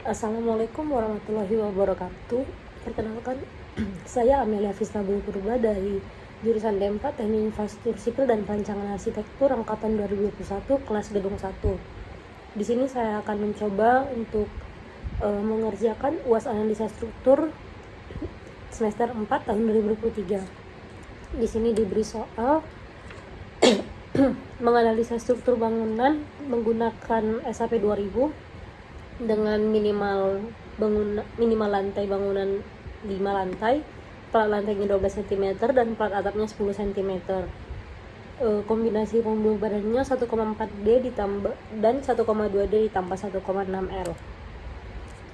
Assalamualaikum warahmatullahi wabarakatuh. Perkenalkan, saya Amelia Fisna Purba dari jurusan D4 Teknik Infrastruktur Sipil dan Perancangan Arsitektur angkatan 2021 kelas gedung 1. Di sini saya akan mencoba untuk mengerjakan UAS analisa struktur semester 4 tahun 2023. Di sini diberi soal menganalisa struktur bangunan menggunakan SAP 2000 dengan minimal lantai bangunan 5 lantai, plat lantainya 12 cm dan plat atapnya 10 cm. Kombinasi pembebanannya 1,4D ditambah dan 1,2D ditambah 1,6 L.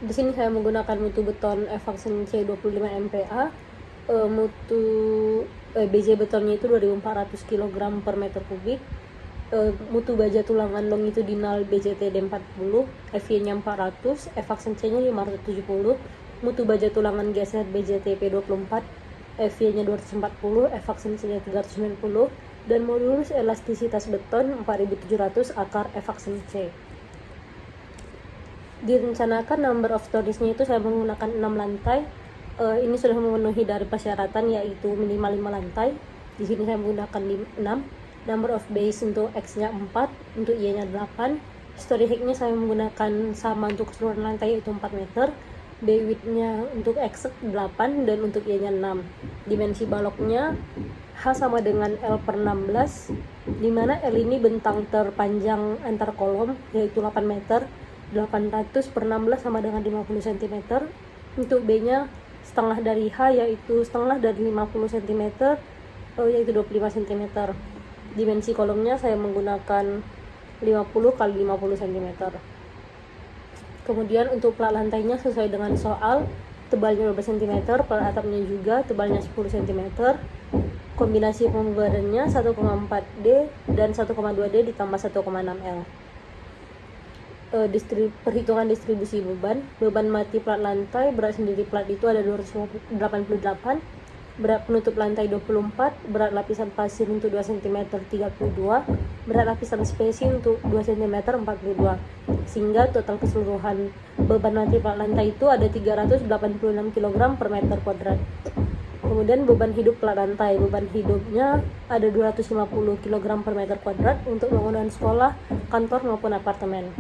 Di sini saya menggunakan mutu beton Evaxen C 25 MPa. Mutu BJ betonnya itu 2400 kg per meter kubik. Mutu baja tulangan longitudinal BJTD 40, FY-nya 400, Evaxen C-nya 570, mutu baja tulangan geser BJTP 24, FY-nya 240, Evaxen C-nya 390, dan modulus elastisitas beton 4700 akar Evaxen C. Direncanakan number of stories-nya itu saya menggunakan 6 lantai. Ini sudah memenuhi dari persyaratan yaitu minimal 5 lantai. Di sini saya menggunakan 6. Number of base untuk X-nya 4, untuk Y-nya 8. Story height-nya saya menggunakan sama untuk keseluruhan lantai yaitu 4 meter. B width-nya untuk X 8 dan untuk Y-nya 6. Dimensi baloknya H sama dengan L per 16, dimana L ini bentang terpanjang antar kolom yaitu 8 meter. 800 per 16 sama dengan 50 cm. Untuk B-nya setengah dari H yaitu setengah dari 50 cm yaitu 25 cm. Dimensi kolomnya saya menggunakan 50 kali 50 cm. Kemudian untuk plat lantainya sesuai dengan soal, tebalnya 12 cm, plat atapnya juga tebalnya 10 cm. Kombinasi pembebanannya 1,4D dan 1,2D ditambah 1,6 L. Perhitungan distribusi beban mati plat lantai, berat sendiri plat itu ada 288, berat penutup lantai 24, berat lapisan pasir untuk 2 cm 32, berat lapisan spesi untuk 2 cm 42, sehingga total keseluruhan beban mati plat lantai itu ada 386 kg per meter kuadrat. Kemudian beban hidup plat lantai, beban hidupnya ada 250 kg per meter kuadrat untuk bangunan sekolah, kantor maupun apartemen.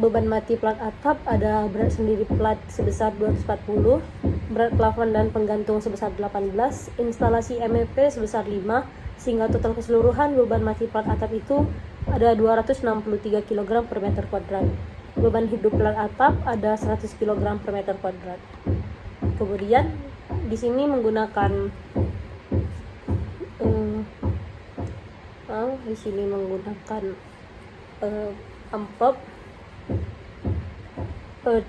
Beban mati plat atap ada berat sendiri plat sebesar 240, berat plafon dan penggantung sebesar 18, instalasi MEP sebesar 5, sehingga total keseluruhan beban mati plat atap itu ada 263 kg per meter kuadrat. Beban hidup plat atap ada 100 kg per meter kuadrat. Kemudian di sini menggunakan amplop.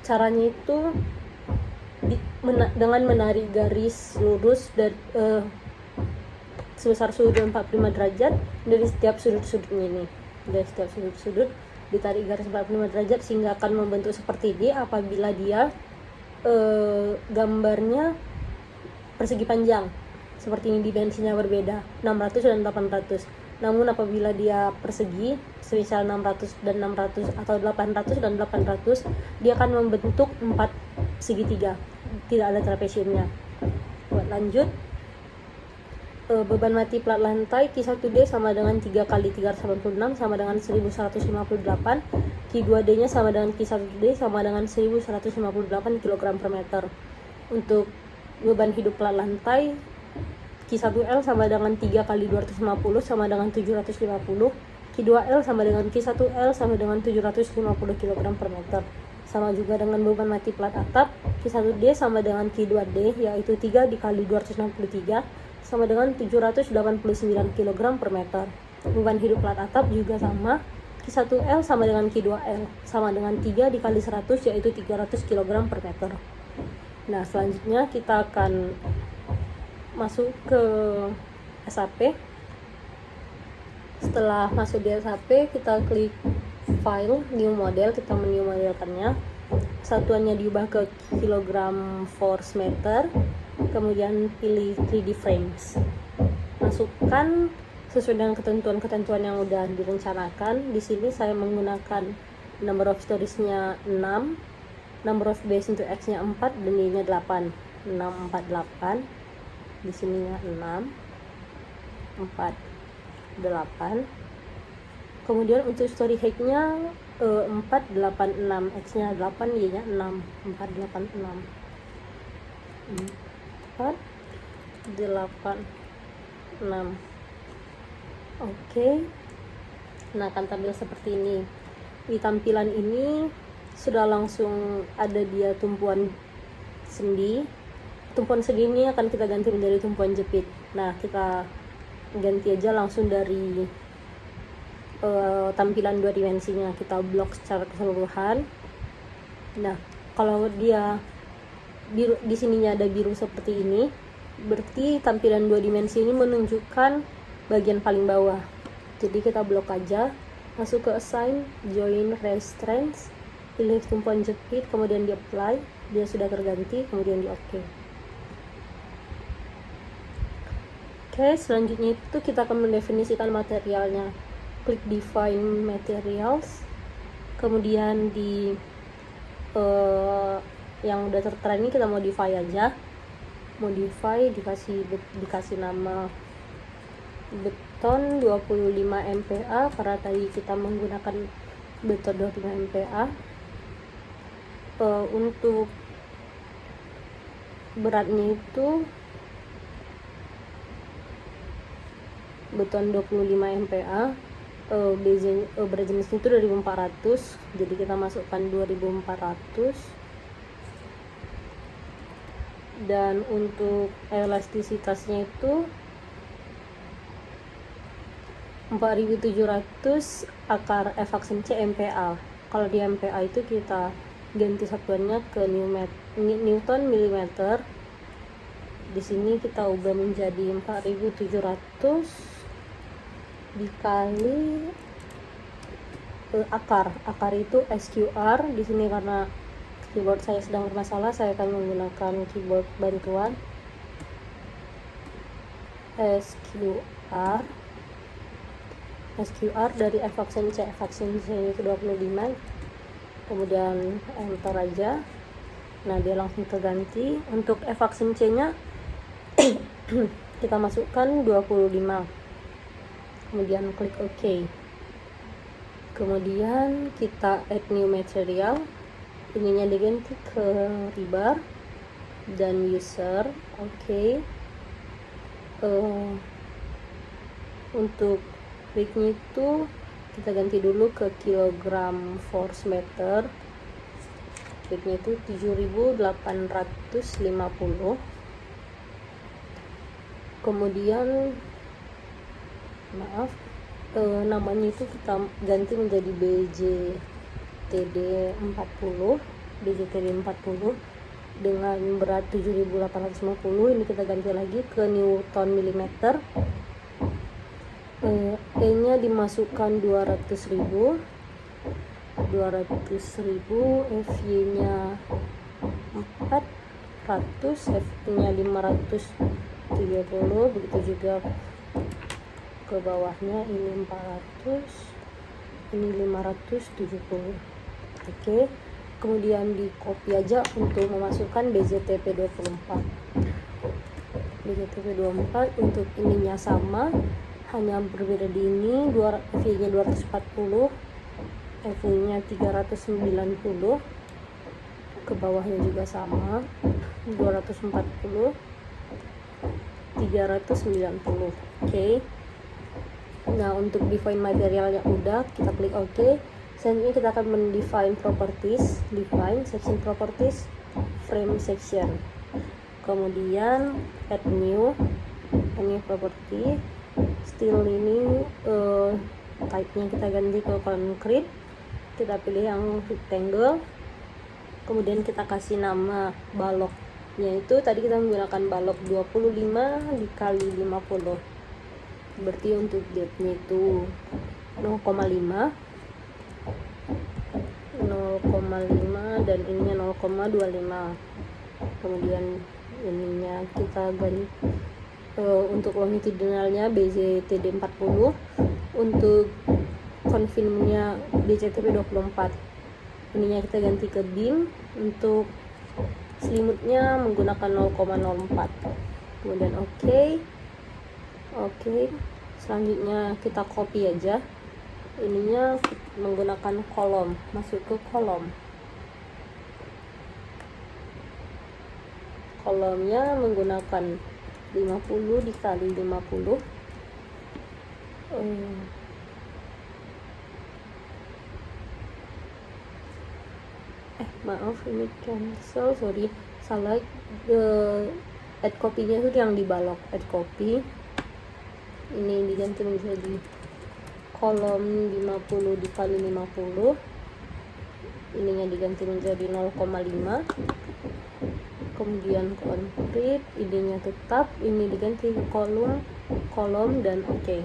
Caranya itu dengan menarik garis lurus dan sebesar sudut 45 derajat dari setiap sudut-sudutnya ini. Dari setiap sudut-sudut ditarik garis 45 derajat sehingga akan membentuk seperti D apabila dia gambarnya persegi panjang. Seperti ini dimensinya berbeda, 600 dan 800. Namun apabila dia persegi, semisal 600 dan 600 atau 800 dan 800, dia akan membentuk 4 segitiga. Tidak ada trapesiumnya. Buat lanjut, beban mati plat lantai Q1D sama dengan 3 kali 386 sama dengan 1158, Q2D-nya sama dengan Q1D sama dengan 1158 kg per meter. Untuk beban hidup plat lantai Q1L sama dengan 3 kali 250 sama dengan 750, Q2L sama dengan Q1L sama dengan 750 kg per meter. Sama juga dengan beban mati plat atap, Q1D sama dengan Q2D yaitu 3 dikali 263 sama dengan 789 kg per meter. Beban hidup plat atap juga sama, Q1L sama dengan Q2L sama dengan 3 dikali 100 yaitu 300 kg per meter. Nah, selanjutnya kita akan masuk ke SAP. Setelah masuk di SAP, kita klik file, new model, kita new modelkannya. Satuannya diubah ke kilogram force meter, kemudian pilih 3D frames. Masukkan sesuai dengan ketentuan-ketentuan yang udah direncanakan. Di sini saya menggunakan number of storiesnya 6, number of base into x nya 4, dan y nya 8. 6, 4, 8. Di sininya 6, 4, 8. Kemudian untuk story height nya 4, 8, 6, x nya 8, y nya 6. 4, 8, 6. 4, 8, 6. Oke. Nah, akan tampil seperti ini. Di tampilan ini sudah langsung ada dia tumpuan sendi. Tumpuan sendi ini akan kita ganti menjadi tumpuan jepit. Nah, kita ganti aja langsung dari tampilan 2 dimensinya. Kita blok secara keseluruhan. Nah, kalau dia biru, di sininya ada biru seperti ini, berarti tampilan 2 dimensi ini menunjukkan bagian paling bawah. Jadi kita blok aja, masuk ke assign, join restraints, pilih tumpuan jepit, kemudian di apply, dia sudah terganti, kemudian di OK. Oke, selanjutnya itu kita akan mendefinisikan materialnya. Klik define materials, kemudian di yang udah tertera ini kita modify aja. Modify, dikasih nama beton 25 MPa karena tadi kita menggunakan beton 25 MPa. Untuk beratnya itu beton 25 MPa, berat jenisnya itu 2400, jadi kita masukkan 2400. Dan untuk elastisitasnya itu 4700 akar F aksen C MPa. Kalau di MPa itu kita ganti satuannya ke Newton milimeter. Di sini kita ubah menjadi 4700 dikali akar. Akar itu SQR. Di sini karena keyboard saya sedang bermasalah, saya akan menggunakan keyboard bantuan. SQR dari F aksen C. F aksen C itu 25. Kemudian enter aja. Nah, dia langsung terganti. Untuk F aksen C nya kita masukkan 25. Kemudian klik OK. Kemudian kita add new material. Ininya diganti ke rebar dan user. OK. Untuk weight-nya itu kita ganti dulu ke kilogram force meter. Weight-nya itu 7850. Kemudian namanya itu kita ganti menjadi BJTD 40 dengan berat 7850. Ini kita ganti lagi ke Newton milimeter. E nya dimasukkan 200.000, FY nya 400, FT nya 530, begitu juga ke bawahnya, ini 400, ini 570. Oke, kemudian di copy aja untuk memasukkan BJTP24. BJTP24 untuk ininya sama, hanya berbeda di ini, FY nya 240, FY nya 390, ke bawahnya juga sama, 240, 390. Oke. Nah, untuk define materialnya udah, kita klik OK. Selanjutnya kita akan mendefine properties. Define section properties, frame section. Kemudian add new property. Steel ini type-nya kita ganti ke concrete. Kita pilih yang rectangle. Kemudian kita kasih nama baloknya itu tadi kita menggunakan balok 25 dikali 50. Berarti untuk depth-nya itu 0,5 dan ininya 0,25. Kemudian ininya kita ganti untuk longitudinalnya BJTD 40, untuk confinenya BJTP 24. ininya kita ganti ke dim. Untuk selimutnya menggunakan 0,04. Kemudian oke. Selanjutnya kita copy aja, ininya menggunakan kolom, masuk ke kolomnya menggunakan 50 dikali 50. Maaf, ini cancel, sorry, salah. Add copy-nya itu yang dibalok, add copy. Ini diganti menjadi kolom 50 dikali 50. Ininya diganti menjadi 0,5. Kemudian complete, ininya tetap, ini diganti ke kolom dan oke,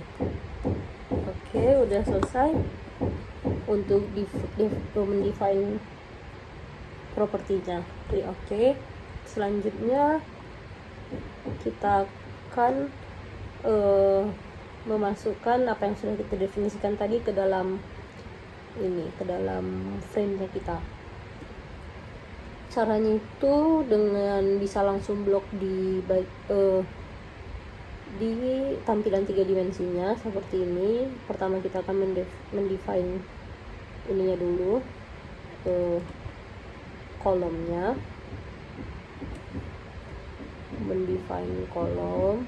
udah selesai untuk mendefine propertinya. Oke. Selanjutnya kita akan memasukkan apa yang sudah kita definisikan tadi ke dalam frame-nya kita. Caranya itu dengan bisa langsung blok di tampilan 3 dimensinya seperti ini. Pertama kita akan mendefine ininya dulu, kolomnya, mendefine kolom.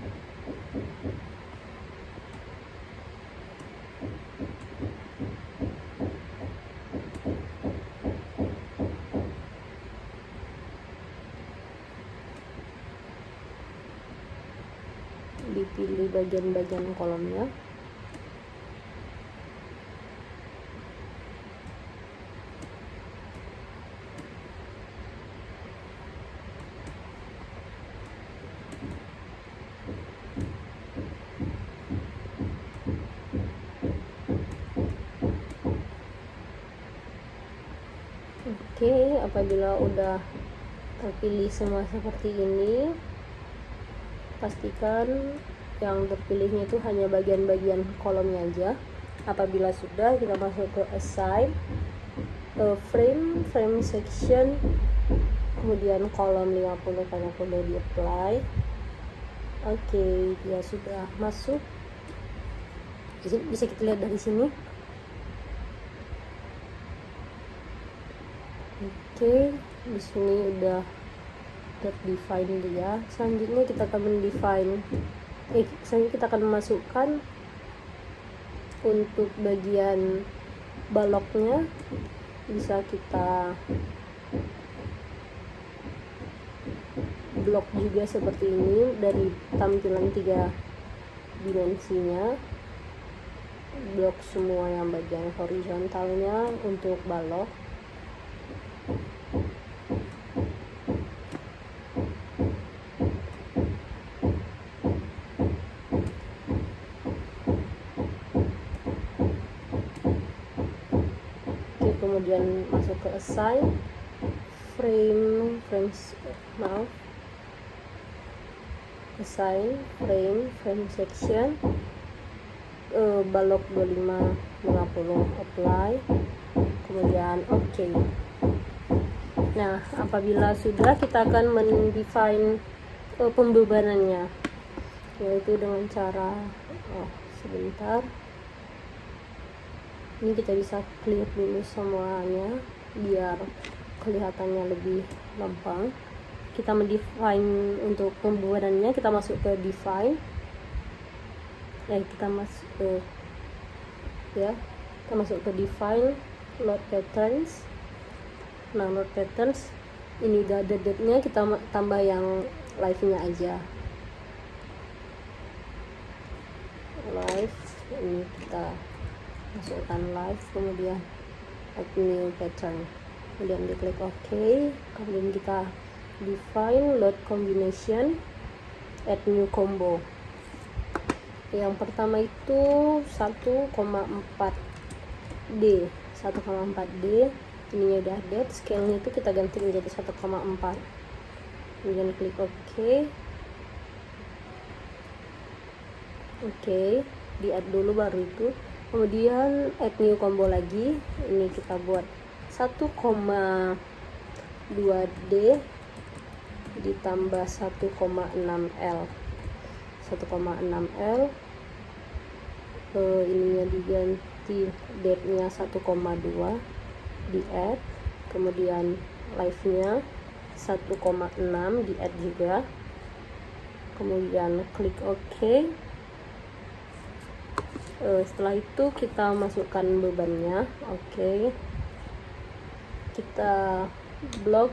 Dipilih bagian-bagian kolomnya. Oke, apabila udah terpilih semua seperti ini, pastikan yang terpilihnya itu hanya bagian-bagian kolomnya aja. Apabila sudah, kita masuk ke assign, frame section, kemudian kolom 50 karena perlu di apply. Oke, dia sudah masuk. Bisa kita lihat dari sini. Oke, di sini udah define dia. Selanjutnya kita akan memasukkan untuk bagian baloknya. Bisa kita blok juga seperti ini dari tampilan 3 dimensinya. Blok semua yang bagian horizontalnya untuk balok. Kemudian masuk ke assign, assign frame section, balok 25 50, apply, kemudian oke. Nah, apabila sudah, kita akan mendefine pembebanannya, yaitu dengan cara sebentar. Ini kita bisa clear dulu semuanya biar kelihatannya lebih gampang. Kita mendefine untuk pembebanannya, kita masuk ke define. Kita masuk ke define, load patterns. Nah, load patterns ini udah ada date-nya, kita tambah yang live-nya aja. Live ini kita masukkan live, kemudian add new pattern, kemudian diklik OK. Kemudian kita define load combination, add new combo. Yang pertama itu 1,4D. Ininya udah dead, scale-nya itu kita ganti menjadi 1,4. Kemudian klik OK. Di add dulu baru itu. Kemudian add new combo lagi. Ini kita buat 1,2D ditambah 1,6L. 1,6L, ininya diganti, depth-nya 1,2 di add, kemudian live-nya 1,6 di add juga, kemudian klik OK. Setelah itu kita masukkan bebannya. Oke, kita blok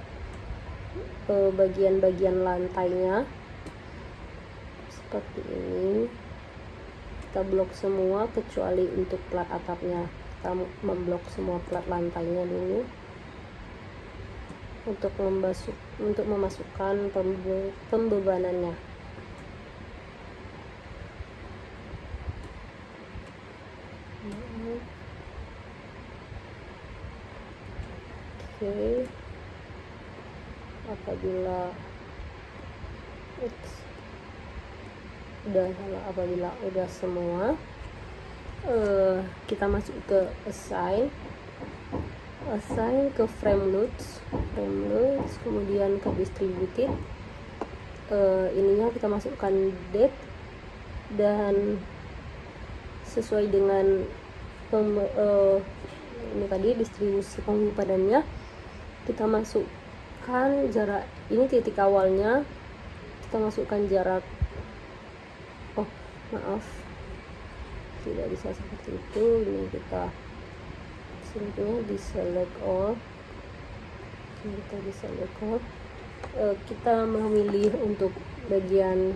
bagian-bagian lantainya seperti ini. Kita blok semua kecuali untuk plat atapnya. Kita memblok semua plat lantainya dulu untuk memasukkan pembebanannya. Oke, apabila udah semua, kita masuk ke assign ke frame loads, kemudian ke distributed. Ininya kita masukkan depth, dan sesuai dengan ini tadi distribusi pembebanannya, kita masukkan jarak. Ini titik awalnya, kita masukkan jarak. Oh maaf, tidak bisa seperti itu. Ini kita selanjutnya di select all. Kita di select all. Kita memilih untuk bagian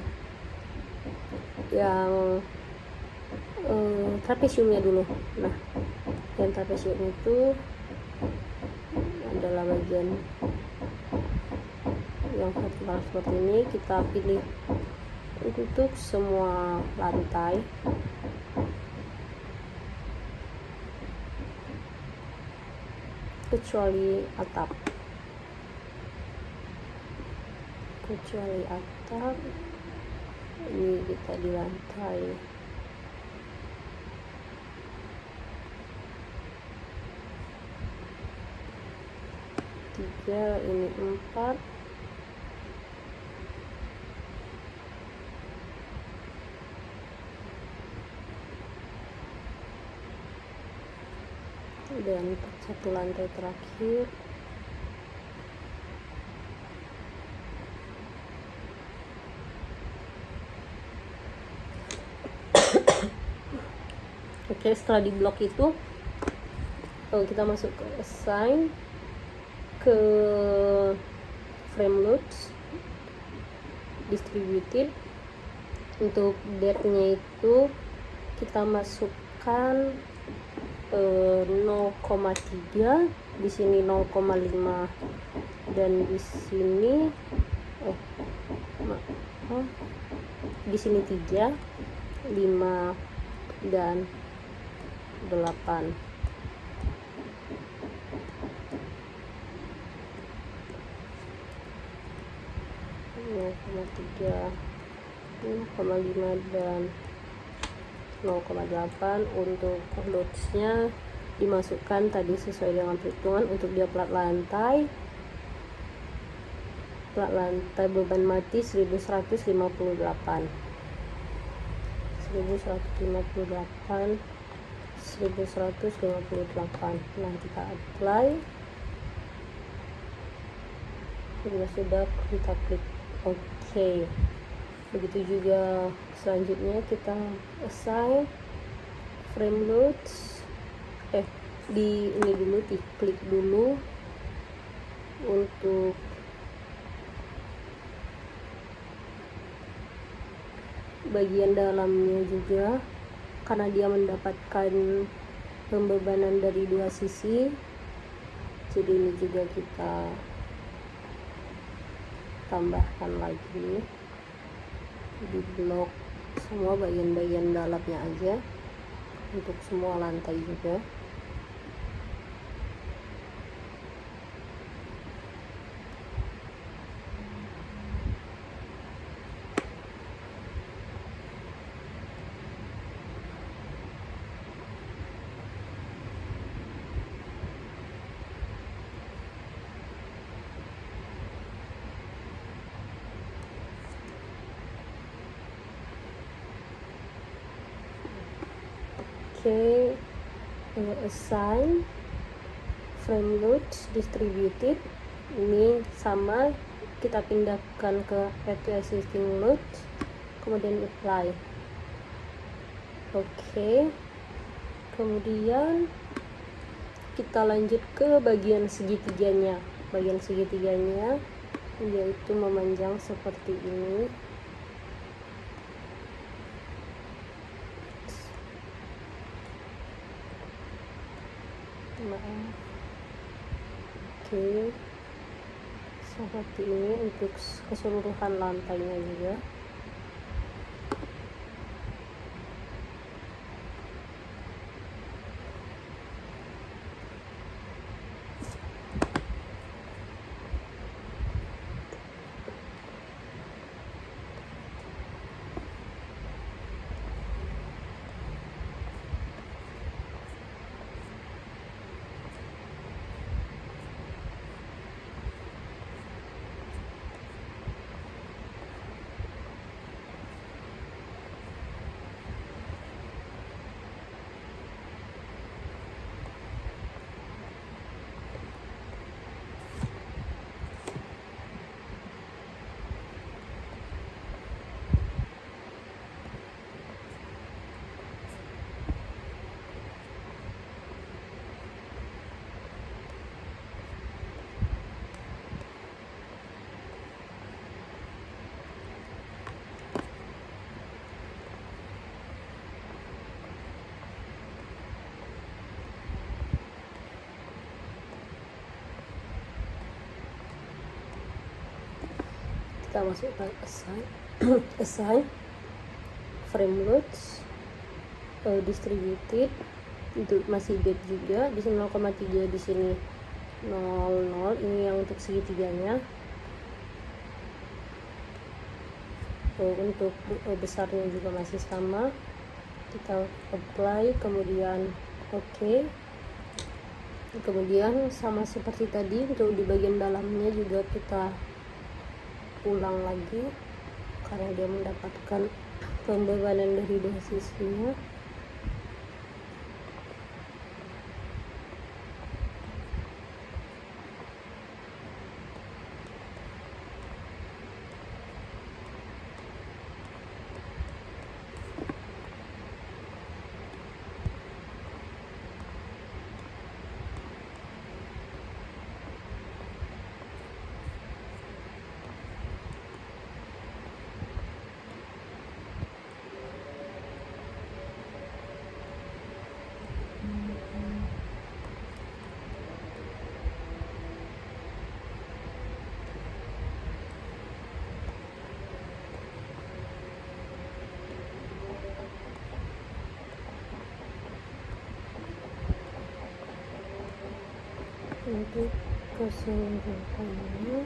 yang trapesiumnya dulu. Nah, yang trapesium itu adalah bagian yang vertikal seperti ini. Kita pilih untuk semua lantai. Kecuali atap. Ini kita di lantai 3, ini 4. Dan satu lantai terakhir. Oke, setelah di blok itu, kita masuk ke assign, ke frame loads, distributed. Untuk depth-nya itu kita masukkan 0,3, di sini 0,5, dan di sini di sini 3, 5, dan 8. Tiga, 0,5 dan 0,8. Untuk loads-nya dimasukkan tadi sesuai dengan perhitungan. Untuk dia plat lantai beban mati 1158. Nah, kita apply. Sudah kita klik OK. Begitu juga selanjutnya kita assign frame loads. Di ini dulu, klik dulu untuk bagian dalamnya juga, karena dia mendapatkan pembebanan dari dua sisi. Jadi ini juga kita tambahkan lagi di blok semua bagian-bagian dalamnya aja, untuk semua lantai juga. Oke, assign frame load distributed ini sama, kita pindahkan ke add to existing load, kemudian apply. Oke, kemudian kita lanjut ke bagian segitiganya. Bagian segitiganya yaitu memanjang seperti ini. Oke, seperti ini untuk keseluruhan lantainya juga. Kita masukkan assign frame loads distributed, untuk masih gap juga di sini 0,3, di sini 0,0. Ini yang untuk segitiganya. Untuk besarnya juga masih sama, kita apply, kemudian oke. Kemudian sama seperti tadi, untuk di bagian dalamnya juga kita ulang lagi karena dia mendapatkan pembebanan dari dua sisinya. Untuk keseluruhannya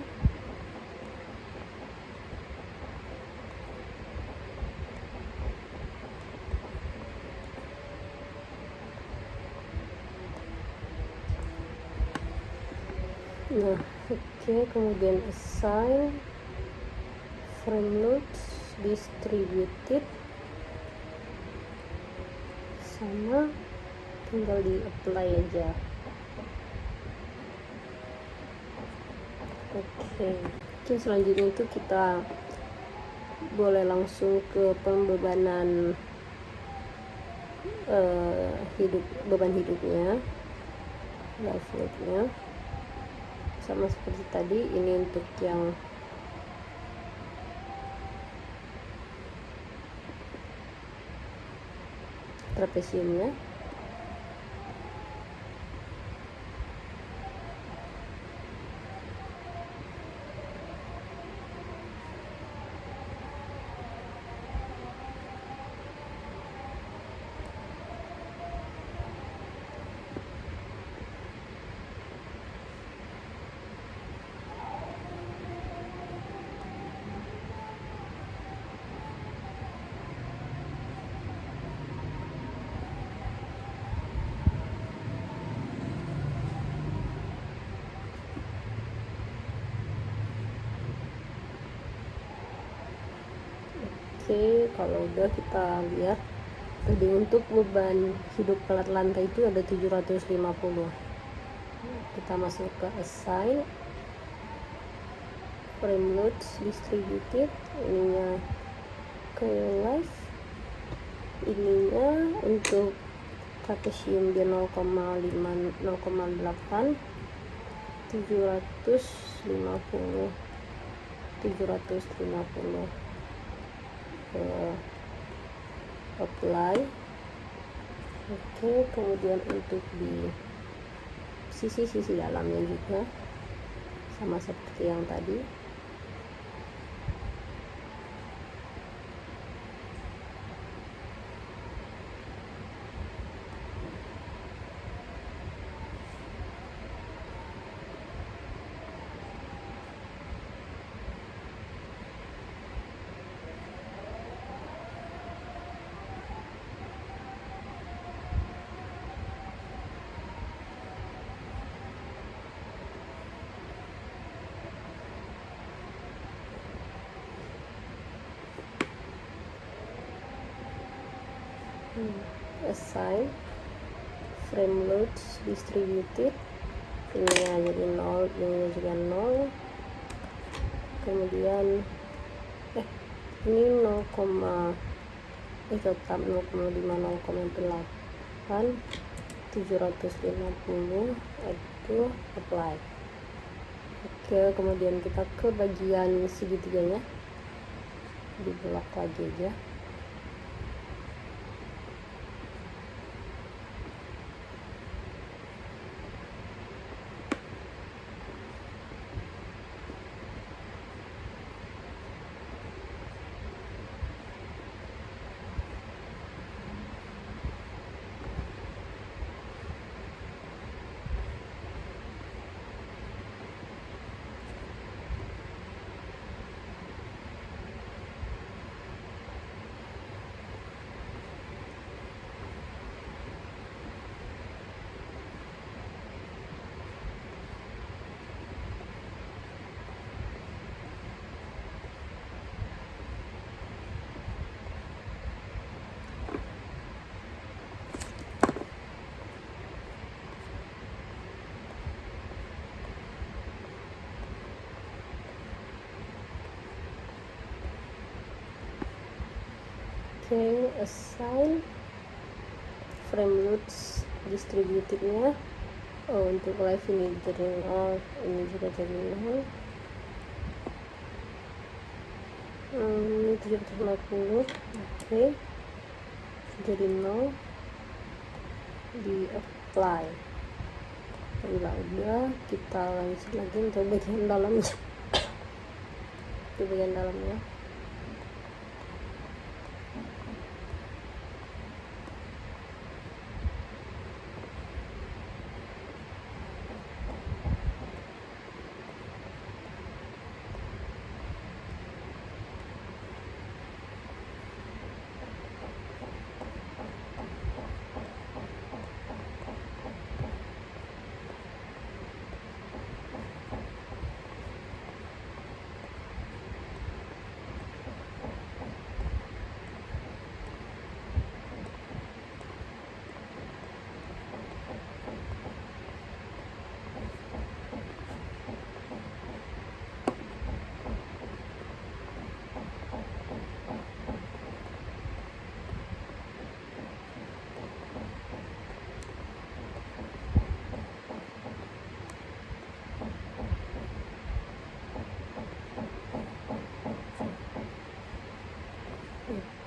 nah oke. Kemudian assign frame loads distributed sama, tinggal di apply aja. Oke, selanjutnya itu kita boleh langsung ke pembebanan beban hidupnya, life load-nya. Sama seperti tadi, ini untuk yang trapesiumnya. Oke, kalau udah kita lihat Jadi untuk beban hidup plat lantai itu ada 750. Kita masuk ke assign, frame loads distributed, ininya ke live, ininya untuk trapesium dia 0,5 0,8 750 apply. Oke, kemudian untuk di sisi dalamnya juga sama seperti yang tadi. Assign, frame loads distributed, ini jadi 0, ini juga 0, kemudian ini 0, tetap 0,5 0,8 750 itu apply. Oke, kemudian kita ke bagian segitiganya, di blok lagi aja. Oke, assign, frame loads distributednya, untuk live ini jadi 0, ini juga jadi 0, ini 750. Oke, jadi 0, di apply. Bila udah, kita lanjut lagi untuk bagian dalamnya. Itu bagian dalamnya.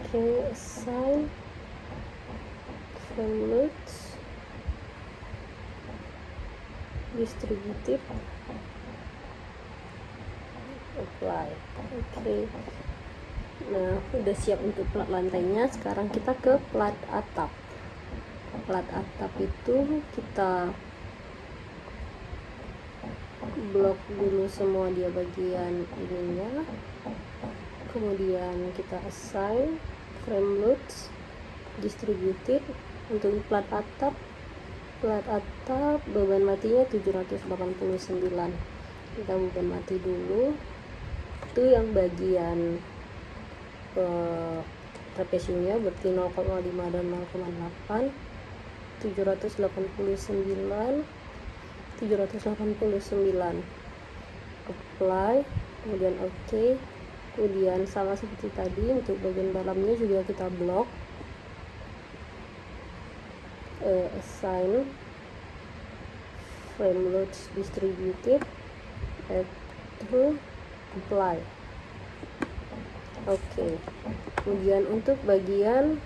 Oke, assign, frame loads distributed, apply. Oke, nah udah siap untuk plat lantainya. Sekarang kita ke plat atap. Plat atap itu kita blok dulu semua dia bagian ininya, kemudian kita assign, frame loads distributed. Untuk plat atap beban matinya 789. Kita beban mati dulu, itu yang bagian trapesiumnya berarti 0,5 dan 0,8, 789, 789. Apply, kemudian OK. Kemudian sama seperti tadi, untuk bagian dalamnya juga kita blok. Assign frame loads distributed, add to, apply. Oke. Kemudian untuk bagian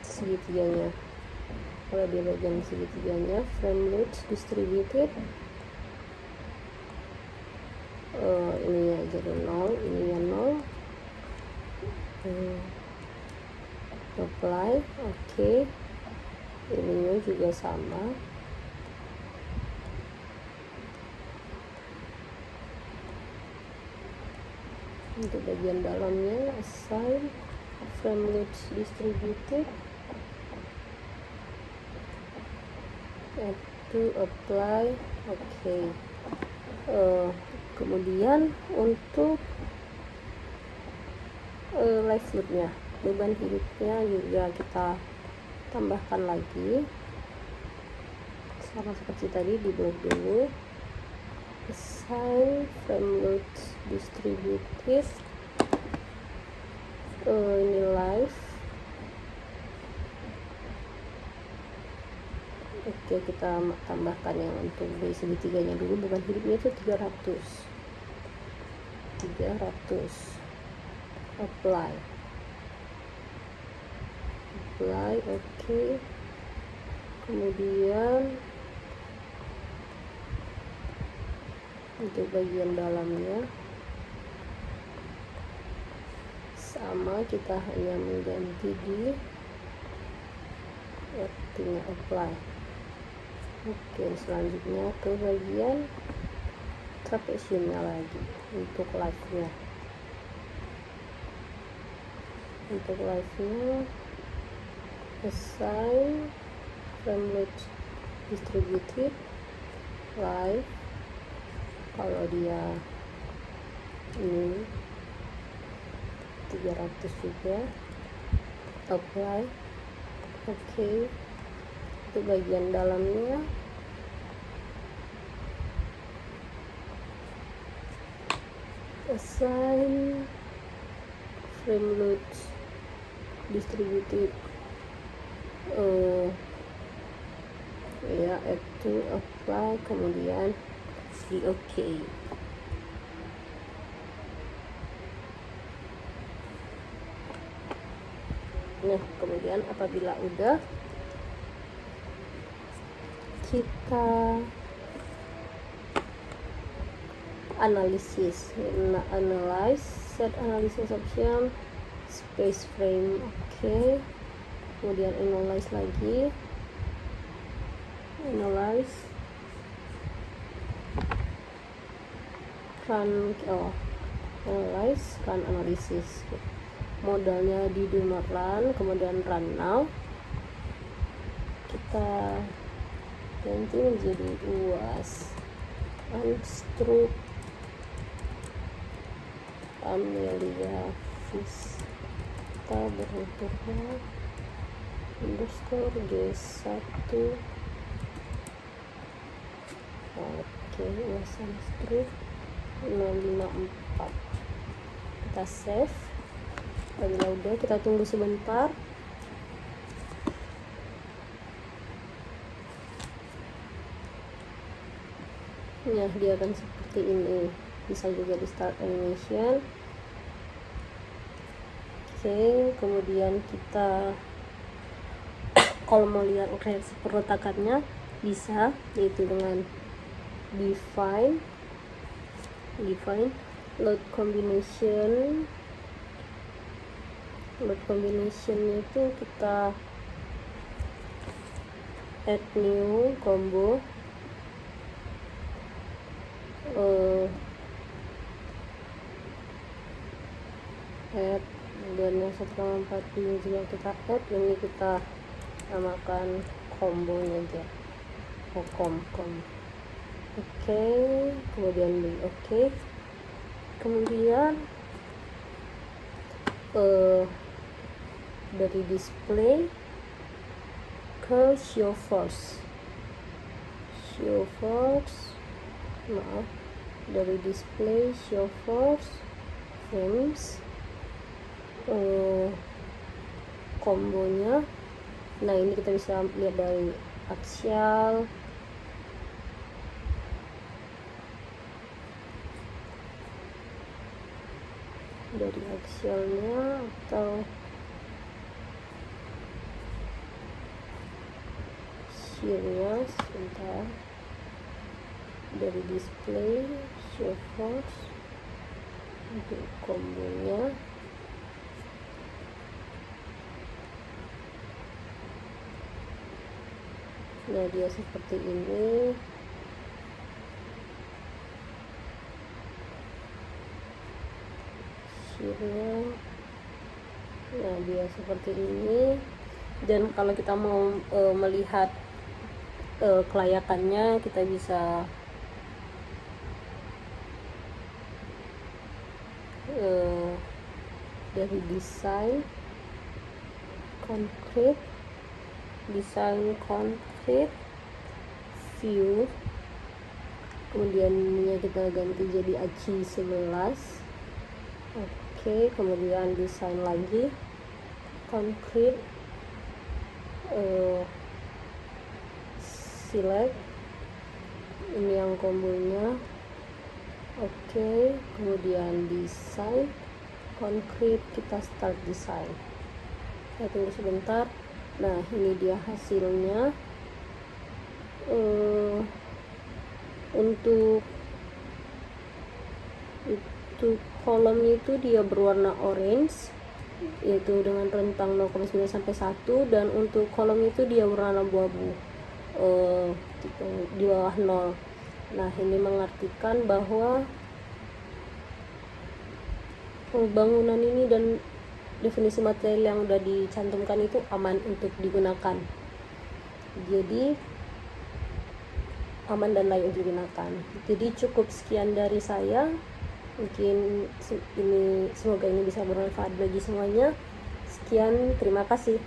segitiganya, kalau di bagian segitiganya frame loads distributed, ininya jadi 0, ininya 0. Apply, oke. Ininya juga sama. Untuk bagian dalamnya assign frame loads distributed, add to, apply, oke. Kemudian untuk live loadnya, beban hidupnya juga kita tambahkan lagi sama seperti tadi, di blok dulu. Assign frame loads distributed, ini live. Oke, kita tambahkan yang untuk di segitiganya dulu, beban hidupnya itu 300. Apply, oke. Kemudian untuk bagian dalamnya sama, kita hanya mengganti di artinya apply. Oke, selanjutnya ke bagian trapesiumnya lagi. Untuk live-nya, assign frame loads distributed, live. Kalau dia ini 300 juga, apply, oke. Untuk bagian dalamnya assign frame loads distributed, ya, add to, apply, kemudian di OK. Nah, kemudian apabila udah, kita analisis, analyze, set analysis option, space frame, oke. Kemudian analyze lagi, analyze, analyze, run analysis. Modalnya di do not run, kemudian run now. Kita ganti menjadi UAS, unstruct Amelia Vista berbentuknya underscore G1. Oke, UAS unstruct 054. Kita save. Apabila udah, kita tunggu sebentar. Nah, dia akan seperti ini. Bisa juga di start animation. Oke, kemudian kita kalau mau lihat reaksi perletakannya bisa, yaitu dengan define load combination itu kita add new combo, add, dan yang 1,4 ini juga kita add. Ini kita namakan combonya aja. Oke, kemudian di oke. Kemudian dari display ke show first, maaf, dari display show first frames, kombonya. Nah, ini kita bisa lihat dari aksial, dari aksialnya atau series, bentar, dari display show first untuk kombonya. Nah, dia seperti ini. Nah, dia seperti ini. Dan kalau kita mau melihat kelayakannya, kita bisa dari desain concrete view, kemudian kita ganti jadi ACI 11. Oke, kemudian desain lagi concrete, select, ini yang kombonya. Oke, kemudian desain concrete, kita start desain. Kita tunggu sebentar. Nah, ini dia hasilnya. Untuk kolomnya itu dia berwarna orange, yaitu dengan rentang 0,9 sampai 1, dan untuk kolom itu dia berwarna abu-abu di bawah 0. Nah, ini mengartikan bahwa bangunan ini dan definisi material yang udah dicantumkan itu aman untuk digunakan. Jadi aman dan layak untuk digunakan. Jadi cukup sekian dari saya. Mungkin semoga ini bisa bermanfaat bagi semuanya. Sekian, terima kasih.